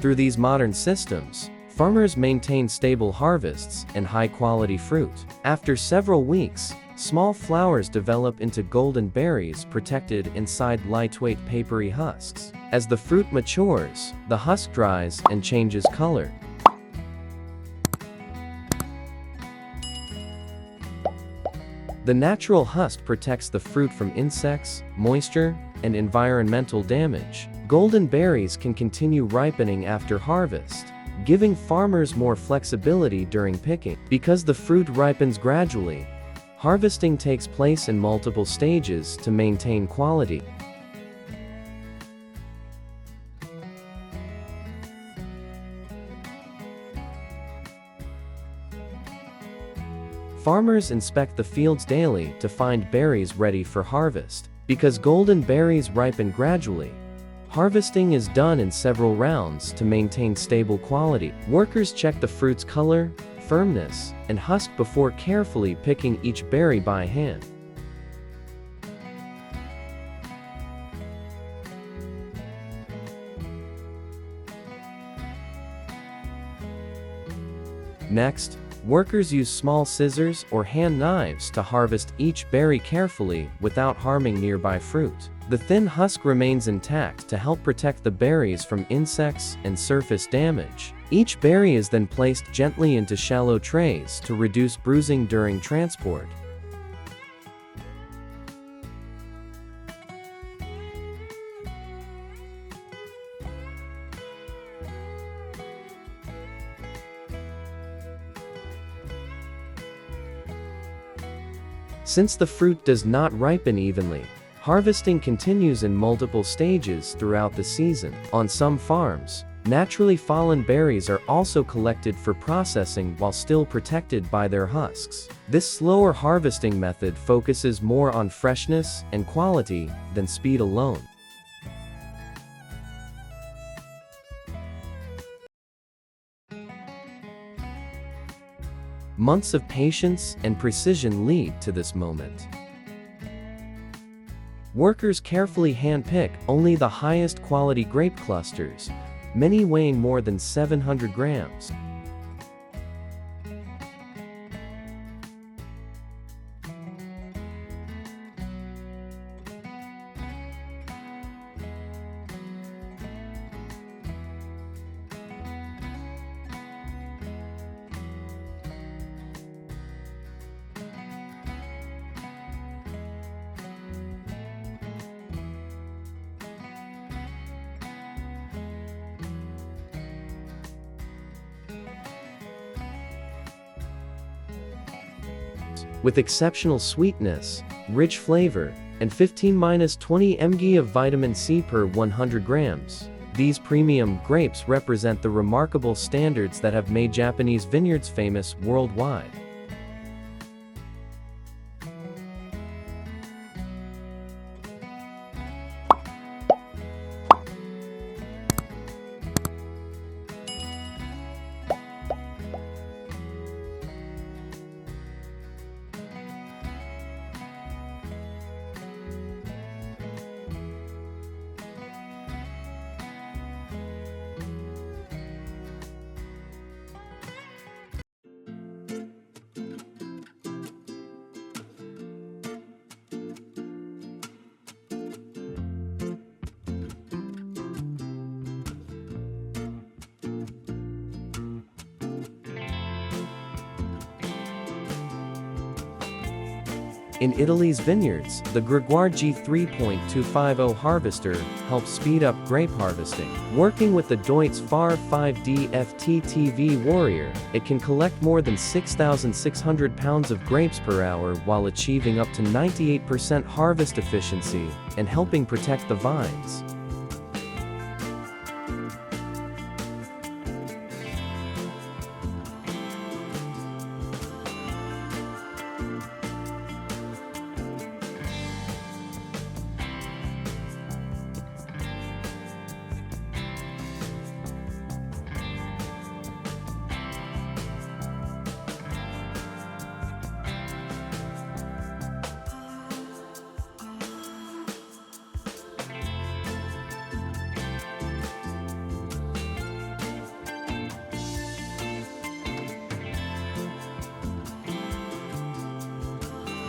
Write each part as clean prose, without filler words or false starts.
Through these modern systems, farmers maintain stable harvests and high-quality fruit. After several weeks, small flowers develop into golden berries protected inside lightweight papery husks. As the fruit matures, the husk dries and changes color. The natural husk protects the fruit from insects, moisture, and environmental damage. Golden berries can continue ripening after harvest, giving farmers more flexibility during picking. Because the fruit ripens gradually, harvesting takes place in multiple stages to maintain quality. Farmers inspect the fields daily to find berries ready for harvest. Because golden berries ripen gradually, harvesting is done in several rounds to maintain stable quality. Workers check the fruit's color, firmness, and husk before carefully picking each berry by hand. Next, workers use small scissors or hand knives to harvest each berry carefully without harming nearby fruit. The thin husk remains intact to help protect the berries from insects and surface damage. Each berry is then placed gently into shallow trays to reduce bruising during transport. Since the fruit does not ripen evenly, harvesting continues in multiple stages throughout the season. On some farms, naturally fallen berries are also collected for processing while still protected by their husks. This slower harvesting method focuses more on freshness and quality than speed alone. Months of patience and precision lead to this moment. Workers carefully handpick only the highest quality grape clusters, many weighing more than 700 grams. With exceptional sweetness, rich flavor, and 15–20 mg of vitamin C per 100 grams. These premium grapes represent the remarkable standards that have made Japanese vineyards famous worldwide. In Italy's vineyards, the Gregoire G3.250 harvester helps speed up grape harvesting. Working with the Deutz FAR 5D FTTV Warrior, it can collect more than 6,600 pounds of grapes per hour while achieving up to 98% harvest efficiency and helping protect the vines.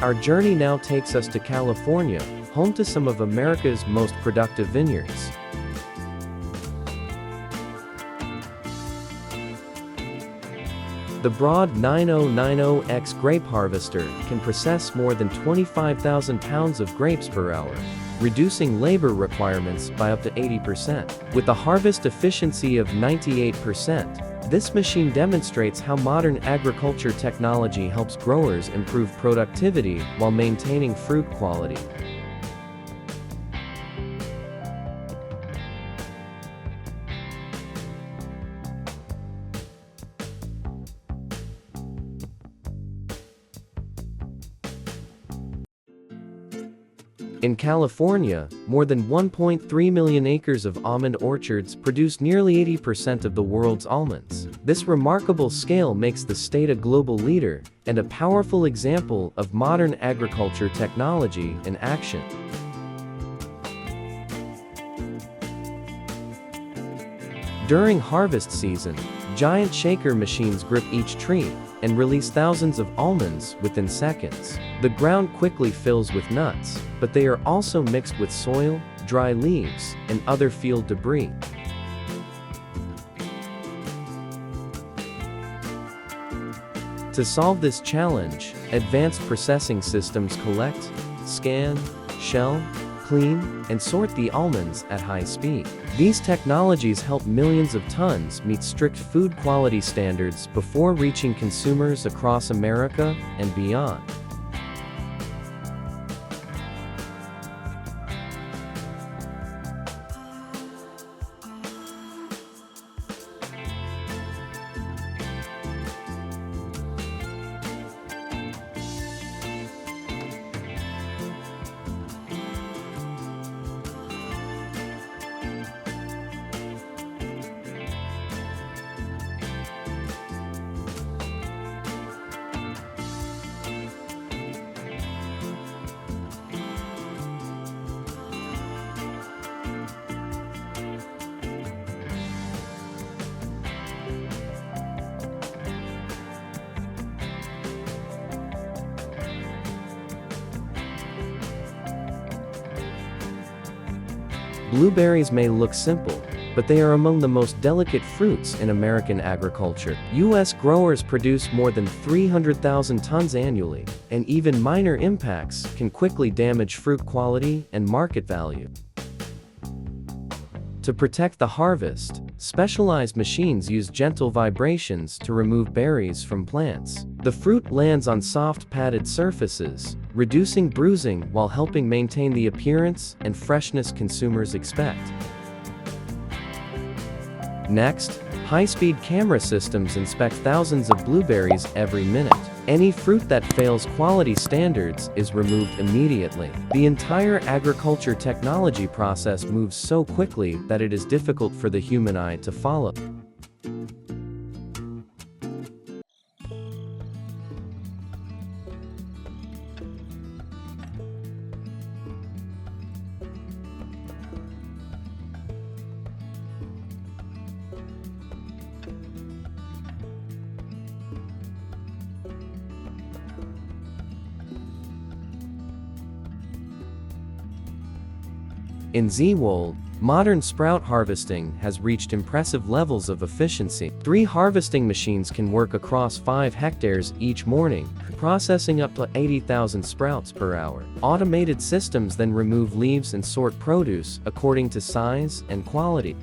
Our journey now takes us to California, home to some of America's most productive vineyards. The Broad 9090X grape harvester can process more than 25,000 pounds of grapes per hour, reducing labor requirements by up to 80%. With a harvest efficiency of 98%, this machine demonstrates how modern agriculture technology helps growers improve productivity while maintaining fruit quality. In California, more than 1.3 million acres of almond orchards produce nearly 80% of the world's almonds. This remarkable scale makes the state a global leader and a powerful example of modern agriculture technology in action. During harvest season, giant shaker machines grip each tree and release thousands of almonds within seconds. The ground quickly fills with nuts, but they are also mixed with soil, dry leaves, and other field debris. To solve this challenge, advanced processing systems collect, scan, shell, clean, and sort the almonds at high speed. These technologies help millions of tons meet strict food quality standards before reaching consumers across America and beyond. Blueberries may look simple, but they are among the most delicate fruits in American agriculture. U.S. growers produce more than 300,000 tons annually, and even minor impacts can quickly damage fruit quality and market value. To protect the harvest, specialized machines use gentle vibrations to remove berries from plants. The fruit lands on soft padded surfaces, reducing bruising while helping maintain the appearance and freshness consumers expect. Next, high-speed camera systems inspect thousands of blueberries every minute. Any fruit that fails quality standards is removed immediately. The entire agriculture technology process moves so quickly that it is difficult for the human eye to follow. In Zeewold, modern sprout harvesting has reached impressive levels of efficiency. 3 harvesting machines can work across 5 hectares each morning, processing up to 80,000 sprouts per hour. Automated systems then remove leaves and sort produce according to size and quality.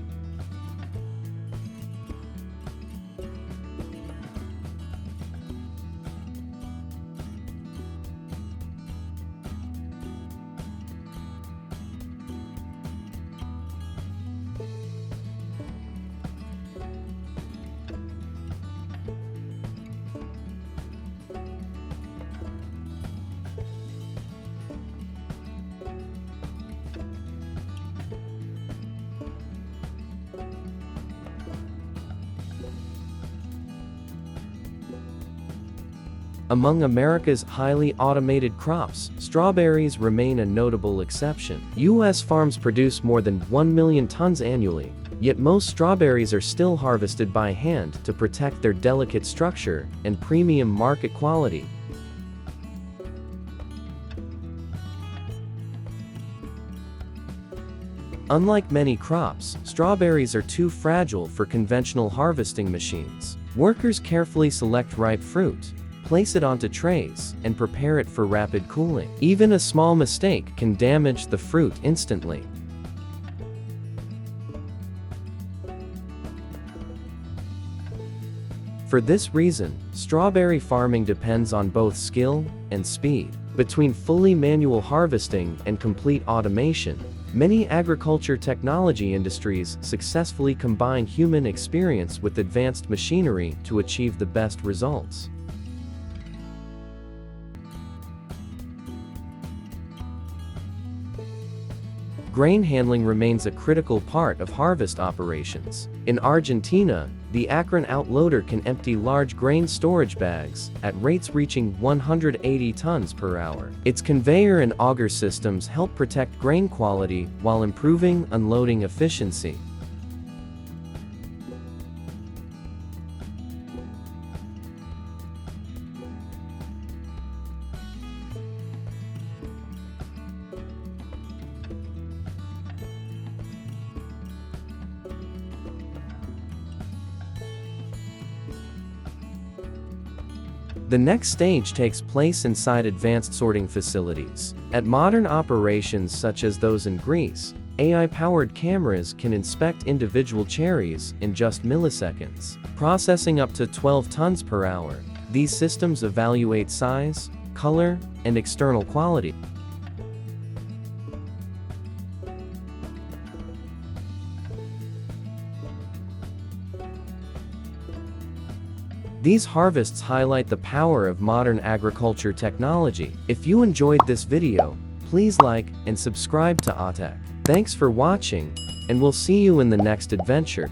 Among America's highly automated crops, strawberries remain a notable exception. U.S. farms produce more than 1 million tons annually, yet most strawberries are still harvested by hand to protect their delicate structure and premium market quality. Unlike many crops, strawberries are too fragile for conventional harvesting machines. Workers carefully select ripe fruit, place it onto trays, and prepare it for rapid cooling. Even a small mistake can damage the fruit instantly. For this reason, strawberry farming depends on both skill and speed. Between fully manual harvesting and complete automation, many agriculture technology industries successfully combine human experience with advanced machinery to achieve the best results. Grain handling remains a critical part of harvest operations. In Argentina, the Akron outloader can empty large grain storage bags at rates reaching 180 tons per hour. Its conveyor and auger systems help protect grain quality while improving unloading efficiency. The next stage takes place inside advanced sorting facilities. At modern operations such as those in Greece, AI-powered cameras can inspect individual cherries in just milliseconds, processing up to 12 tons per hour. These systems evaluate size, color, and external quality. These harvests highlight the power of modern agriculture technology. If you enjoyed this video, please like and subscribe to AhTech. Thanks for watching, and we'll see you in the next adventure.